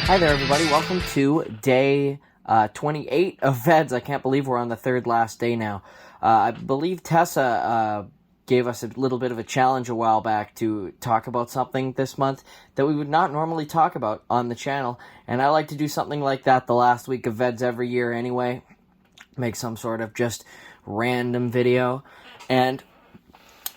Hi there, everybody. Welcome to day 28 of VEDS. I can't believe we're on the third last day now. I believe Tessa gave us a little bit of a challenge a while back to talk about something this month that we would not normally talk about on the channel. And I like to do something like that the last week of VEDS every year anyway. Make some sort of just random video. And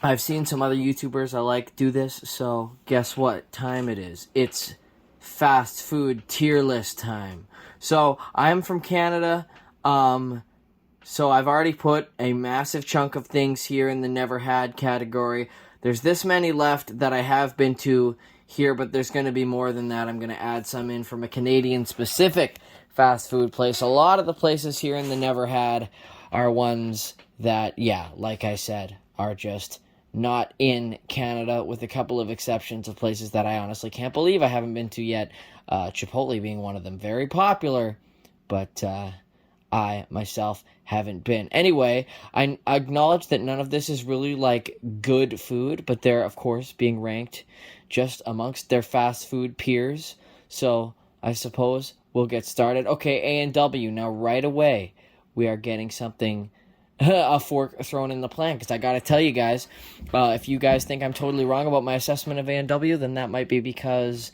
I've seen some other YouTubers I like do this, so guess what time it is? It's fast food tier list time. So I'm from Canada, so I've already put a massive chunk of things here in the never had category. There's this many left that I have been to here, but there's going to be more than that. I'm going to add some in from a Canadian specific fast food place. A lot of the places here in the never had are ones that, yeah, like I said, are just not in Canada, with a couple of exceptions of places that I honestly can't believe I haven't been to yet. Chipotle being one of them. Very popular, but I myself haven't been. Anyway, I acknowledge that none of this is really like good food, but they're of course being ranked just amongst their fast food peers. So I suppose we'll get started. Okay, A&W. Now right away we are getting something, a fork thrown in the plan, because I gotta tell you guys, if you guys think I'm totally wrong about my assessment of A&W, then that might be because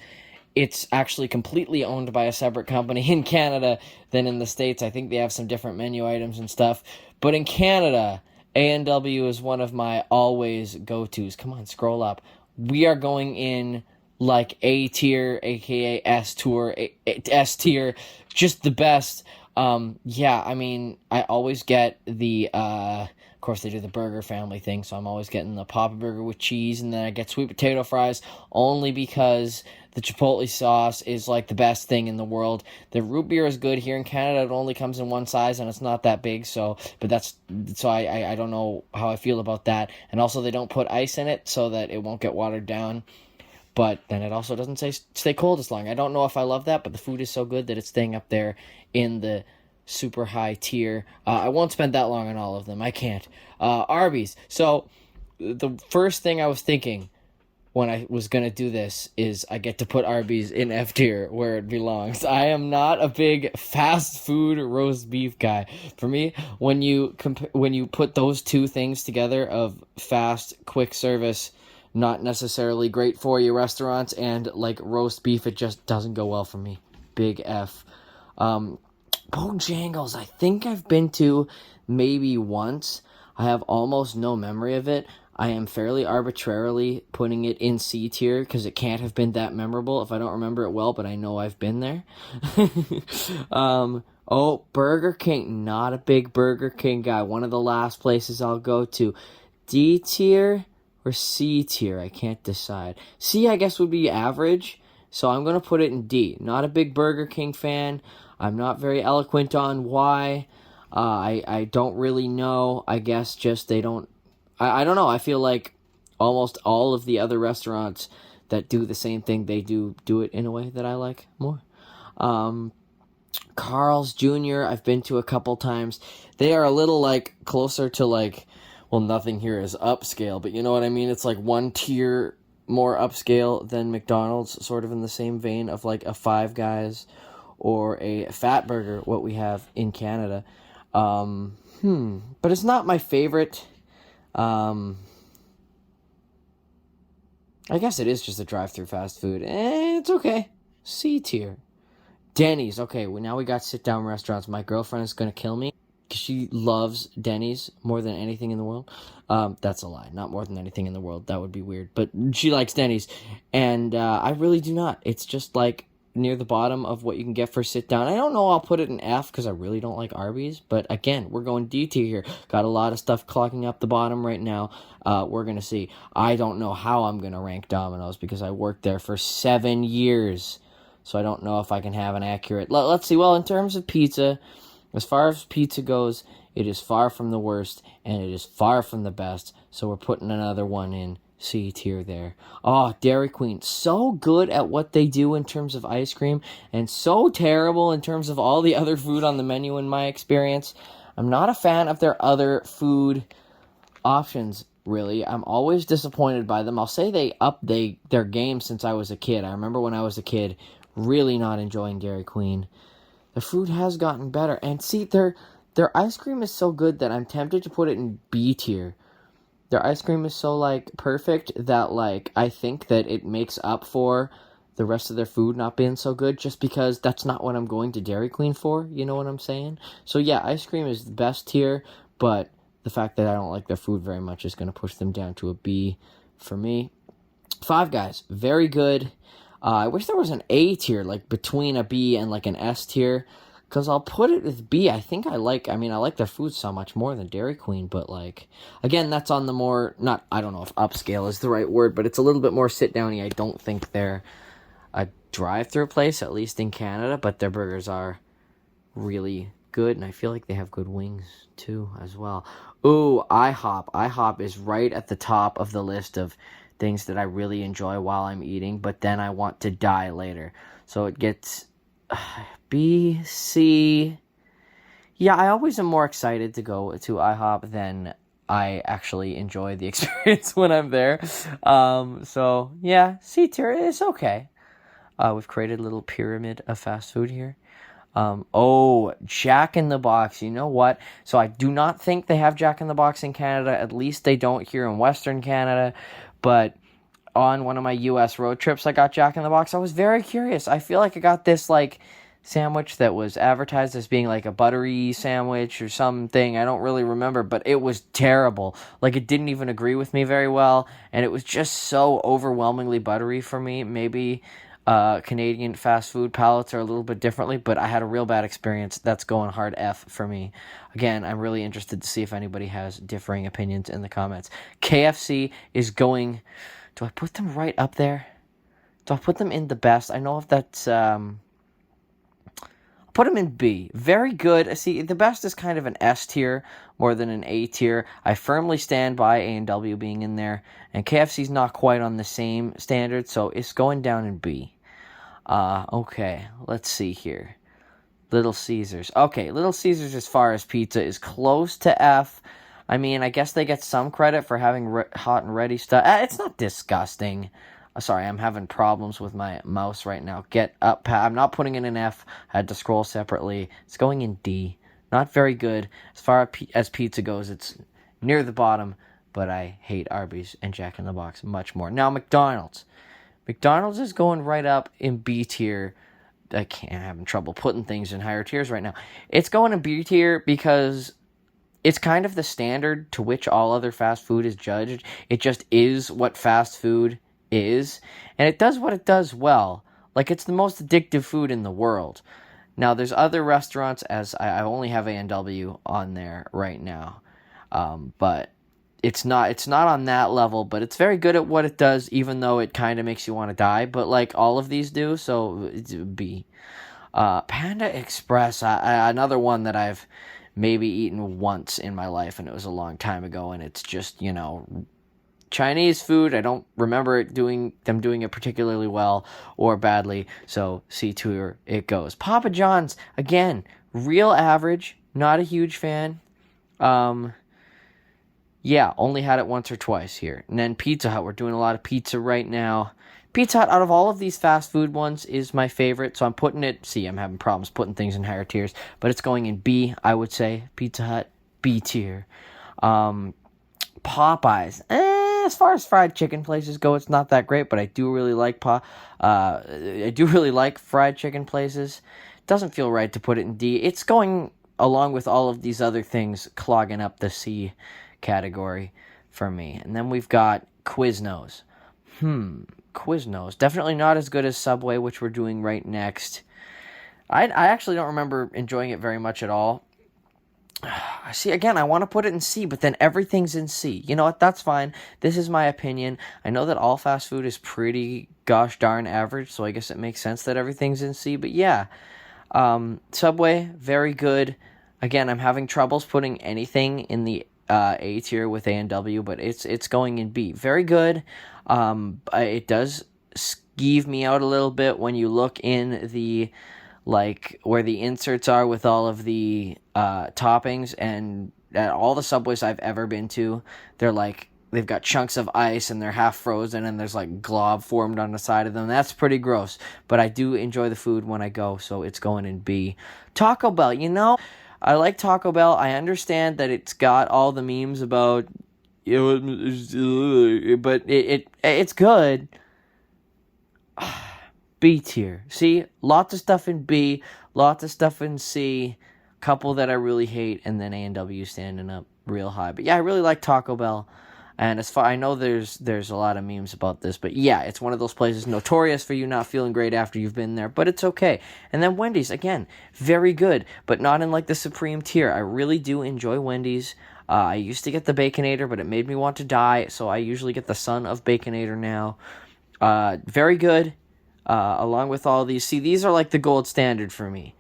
it's actually completely owned by a separate company in Canada than in the States. I think they have some different menu items and stuff, but in Canada, A&W is one of my always go-tos. Come on, scroll up. We are going in like A tier, aka S tier, just the best. Yeah, I mean, I always get the, of course they do the burger family thing, so I'm always getting the Papa Burger with cheese, and then I get sweet potato fries, only because the Chipotle sauce is like the best thing in the world. The root beer is good here in Canada. It only comes in one size, and it's not that big, so I don't know how I feel about that. And also they don't put ice in it so that it won't get watered down. But then it also doesn't say stay cold as long. I don't know if I love that, but the food is so good that it's staying up there in the super high tier. I won't spend that long on all of them. I can't. Arby's. So the first thing I was thinking when I was going to do this is I get to put Arby's in F tier where it belongs. I am not a big fast food roast beef guy. For me, when you put those two things together of fast, quick service, not necessarily great for you restaurants, and like roast beef, it just doesn't go well for me. Big F. Bojangles, I think I've been to maybe once. I have almost no memory of it. I am fairly arbitrarily putting it in C tier because it can't have been that memorable if I don't remember it well, but I know I've been there. Burger King. Not a big Burger King guy. One of the last places I'll go to. D tier or C tier? I can't decide. C, I guess, would be average, so I'm going to put it in D. Not a big Burger King fan. I'm not very eloquent on why. I don't really know. I guess just they don't... I don't know. I feel like almost all of the other restaurants that do the same thing, they do it in a way that I like more. Carl's Jr., I've been to a couple times. They are a little, like, closer to, like... Well, nothing here is upscale, but you know what I mean? It's like one tier more upscale than McDonald's, sort of in the same vein of like a Five Guys or a Fat Burger, what we have in Canada. But it's not my favorite. I guess it is just a drive-through fast food. It's okay. C tier. Denny's. Okay, now we got sit-down restaurants. My girlfriend is going to kill me. She loves Denny's more than anything in the world. That's a lie. Not more than anything in the world. That would be weird. But she likes Denny's. And I really do not. It's just like near the bottom of what you can get for sit down. I don't know. I'll put it in F because I really don't like Arby's. But again, we're going D tier here. Got a lot of stuff clogging up the bottom right now. We're going to see. I don't know how I'm going to rank Domino's because I worked there for 7 years. So I don't know if I can have an accurate... Let's see. Well, in terms of pizza... As far as pizza goes, it is far from the worst, and it is far from the best, so we're putting another one in C tier there. Oh, Dairy Queen, so good at what they do in terms of ice cream, and so terrible in terms of all the other food on the menu in my experience. I'm not a fan of their other food options, really. I'm always disappointed by them. I'll say they upped their game since I was a kid. I remember when I was a kid, Really not enjoying Dairy Queen. The food has gotten better. And see, their ice cream is so good that I'm tempted to put it in B tier. Their ice cream is so, like, perfect that, like, I think that it makes up for the rest of their food not being so good, just because that's not what I'm going to Dairy Queen for, you know what I'm saying? So yeah, ice cream is the best tier, but the fact that I don't like their food very much is going to push them down to a B for me. Five Guys, very good. I wish there was an A tier, like between a B and like an S tier, because I'll put it with B. I like their food so much more than Dairy Queen, but like, again, that's on the more, not, I don't know if upscale is the right word, but it's a little bit more sit-downy. I don't think they're a drive-through place, at least in Canada, but their burgers are really good, and I feel like they have good wings too as well. Ooh, IHOP. IHOP is right at the top of the list of things that I really enjoy while I'm eating, but then I want to die later. So it gets B, C. Yeah, I always am more excited to go to IHOP than I actually enjoy the experience when I'm there. So yeah, C tier is okay. We've created a little pyramid of fast food here. Jack in the Box. You know what? So I do not think they have Jack in the Box in Canada. At least they don't here in Western Canada. But on one of my U.S. road trips, I got Jack in the Box. I was very curious. I feel like I got this, like, sandwich that was advertised as being, like, a buttery sandwich or something. I don't really remember, but it was terrible. Like, it didn't even agree with me very well, and it was just so overwhelmingly buttery for me. Maybe Canadian fast food palates are a little bit differently, but I had a real bad experience. That's going hard F for me. Again, I'm really interested to see if anybody has differing opinions in the comments. KFC is going... Do I put them right up there? Do I put them in the best? I know if that's... I'll put them in B. Very good. See, the best is kind of an S tier more than an A tier. I firmly stand by A&W being in there. And KFC's not quite on the same standard, so it's going down in B. Okay, let's see here. Little Caesars. Okay, Little Caesars as far as pizza is close to F. I mean, I guess they get some credit for having hot and ready stuff. It's not disgusting. Sorry, I'm having problems with my mouse right now. Get up. I'm not putting it in F. I had to scroll separately. It's going in D. Not very good. As far as pizza goes, it's near the bottom, but I hate Arby's and Jack in the Box much more. Now, McDonald's. McDonald's is going right up in B tier. I'm having trouble putting things in higher tiers right now. It's going in B tier because it's kind of the standard to which all other fast food is judged. It just is what fast food is, and it does what it does well. Like, it's the most addictive food in the world. Now, there's other restaurants, as I only have A&W on there right now, but it's not on that level, but it's very good at what it does, even though it kind of makes you want to die, but like all of these do, so it's B. Panda Express, another one that I've maybe eaten once in my life, and it was a long time ago, and it's just, Chinese food. I don't remember them doing it particularly well or badly, so C tier it goes. Papa John's, again, real average, not a huge fan. Yeah, only had it once or twice here. And then Pizza Hut, we're doing a lot of pizza right now. Pizza Hut, out of all of these fast food ones, is my favorite, so I'm putting it... See, I'm having problems putting things in higher tiers, but it's going in B, I would say. Pizza Hut, B tier. Popeyes. As far as fried chicken places go, it's not that great, but I do really like fried chicken places. Doesn't feel right to put it in D. It's going along with all of these other things, clogging up the C category for me. And then we've got Quiznos. Quiznos. Definitely not as good as Subway, which we're doing right next. I actually don't remember enjoying it very much at all. See, again, I want to put it in C, but then everything's in C. You know what? That's fine. This is my opinion. I know that all fast food is pretty gosh darn average, so I guess it makes sense that everything's in C. But yeah, Subway, very good. Again, I'm having troubles putting anything in the A tier with A&W, but it's going in B. Very good. It does skeeve me out a little bit when you look in the... like where the inserts are with all of the toppings, and at all the Subways I've ever been to, they're like they've got chunks of ice and they're half frozen and there's like glob formed on the side of them. That's pretty gross. But I do enjoy the food when I go, so it's going in B. Taco Bell, I like Taco Bell. I understand that it's got all the memes about, but it's good. B tier. See, lots of stuff in B, lots of stuff in C, couple that I really hate, and then A&W standing up real high. But yeah, I really like Taco Bell. And as far I know, there's a lot of memes about this, but yeah, it's one of those places notorious for you not feeling great after you've been there, but it's okay. And then Wendy's, again, very good, but not in like the supreme tier. I really do enjoy Wendy's. I used to get the Baconator, but it made me want to die, so I usually get the Son of Baconator now. Very good, along with all these. See, these are like the gold standard for me.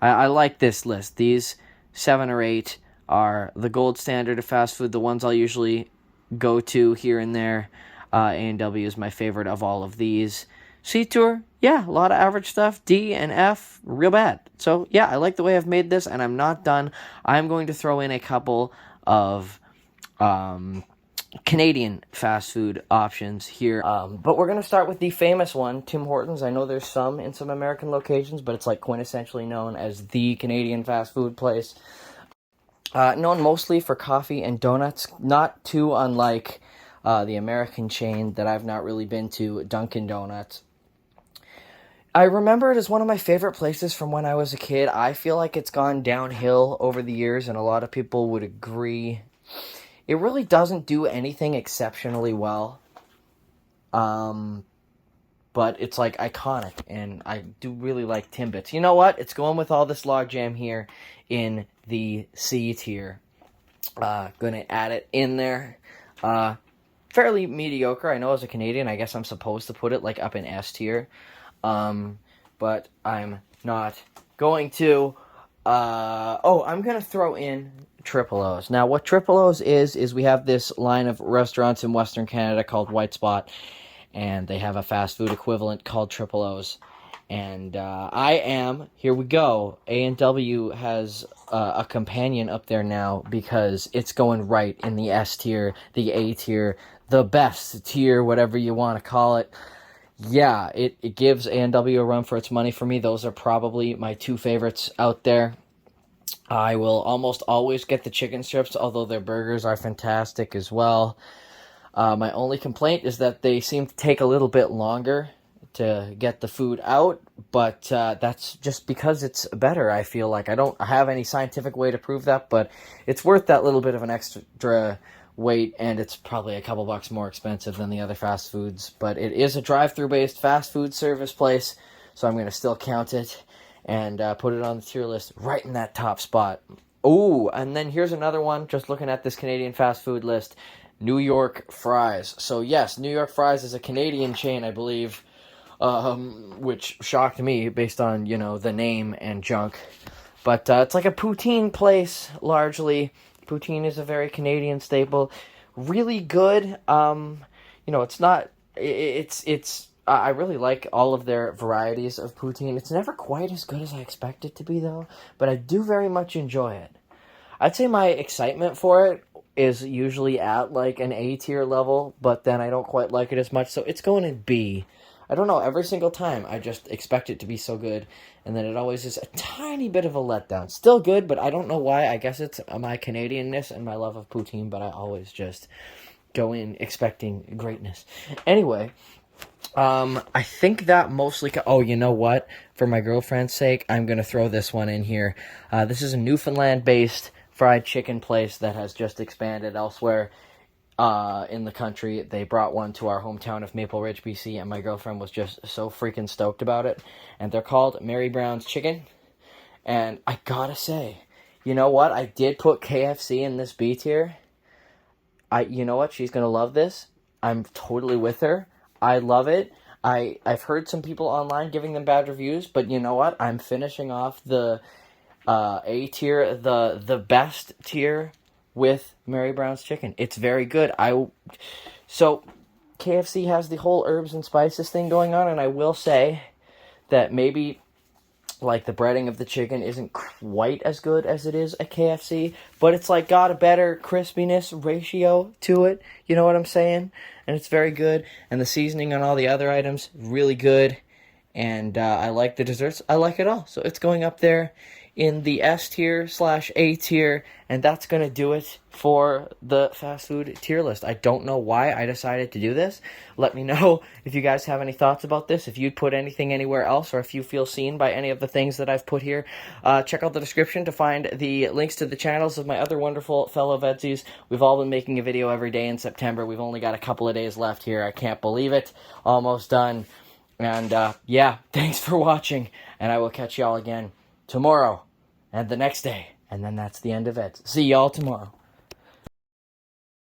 I like this list. These 7 or 8 are the gold standard of fast food, the ones I'll usually go to here and there. A&W is my favorite of all of these. C Tour, yeah, a lot of average stuff. D and F, real bad. So yeah, I like the way I've made this, and I'm not done. I'm going to throw in a couple of Canadian fast food options here. But we're going to start with the famous one, Tim Hortons. I know there's some in some American locations, but it's like quintessentially known as the Canadian fast food place. Known mostly for coffee and donuts, not too unlike the American chain that I've not really been to, Dunkin' Donuts. I remember it as one of my favorite places from when I was a kid. I feel like it's gone downhill over the years, and a lot of people would agree. It really doesn't do anything exceptionally well, but it's like iconic, and I do really like Timbits. You know what? It's going with all this logjam here in the C tier. Gonna add it in there. Fairly mediocre. I know as a Canadian, I guess I'm supposed to put it like up in S tier. But I'm not going to. I'm gonna throw in Triple O's. Now, what Triple O's is we have this line of restaurants in Western Canada called White Spot, and they have a fast food equivalent called Triple O's. And here we go. A&W has a companion up there now because it's going right in the S tier, the A tier, the best tier, whatever you want to call it. Yeah, it gives A&W a run for its money for me. Those are probably my 2 favorites out there. I will almost always get the chicken strips, although their burgers are fantastic as well. My only complaint is that they seem to take a little bit longer to get the food out, but that's just because it's better, I feel like. I don't have any scientific way to prove that, but it's worth that little bit of an extra wait, and it's probably a couple bucks more expensive than the other fast foods, but it is a drive-thru based fast food service place, so I'm going to still count it and put it on the tier list right in that top spot. Oh, and then here's another one, just looking at this Canadian fast food list, New York Fries. So yes, New York Fries is a Canadian chain, I believe, which shocked me based on, the name and junk. But it's like a poutine place, largely. Poutine is a very Canadian staple. Really good. It's not... I really like all of their varieties of poutine. It's never quite as good as I expect it to be, though. But I do very much enjoy it. I'd say my excitement for it is usually at, like, an A-tier level. But then I don't quite like it as much. So it's going in B. I don't know, every single time I just expect it to be so good, and then it always is a tiny bit of a letdown. Still good, but I don't know why. I guess it's my Canadianness and my love of poutine, but I always just go in expecting greatness. Anyway, I think that mostly... you know what? For my girlfriend's sake, I'm going to throw this one in here. This is a Newfoundland-based fried chicken place that has just expanded elsewhere in the country. They brought one to our hometown of Maple Ridge, BC, and my girlfriend was just so freaking stoked about it. And they're called Mary Brown's Chicken. And I gotta say, you know what? I did put KFC in this B tier. You know what? She's gonna love this. I'm totally with her. I love it. I've heard some people online giving them bad reviews, but you know what? I'm finishing off the A tier, the best tier, with Mary Brown's Chicken. It's very good. So KFC has the whole herbs and spices thing going on, and I will say that maybe like the breading of the chicken isn't quite as good as it is at KFC, but it's like got a better crispiness ratio to it. You know what I'm saying? And it's very good. And the seasoning on all the other items, really good. And I like the desserts. I like it all. So it's going up there in the S tier / A tier, and that's going to do it for the fast food tier list. I don't know why I decided to do this. Let me know if you guys have any thoughts about this, if you'd put anything anywhere else, or if you feel seen by any of the things that I've put here. Check out the description to find the links to the channels of my other wonderful fellow VEDSies. We've all been making a video every day in September. We've only got a couple of days left here. I can't believe it. Almost done. And yeah, thanks for watching, and I will catch y'all again tomorrow and the next day. And then that's the end of it. See y'all tomorrow.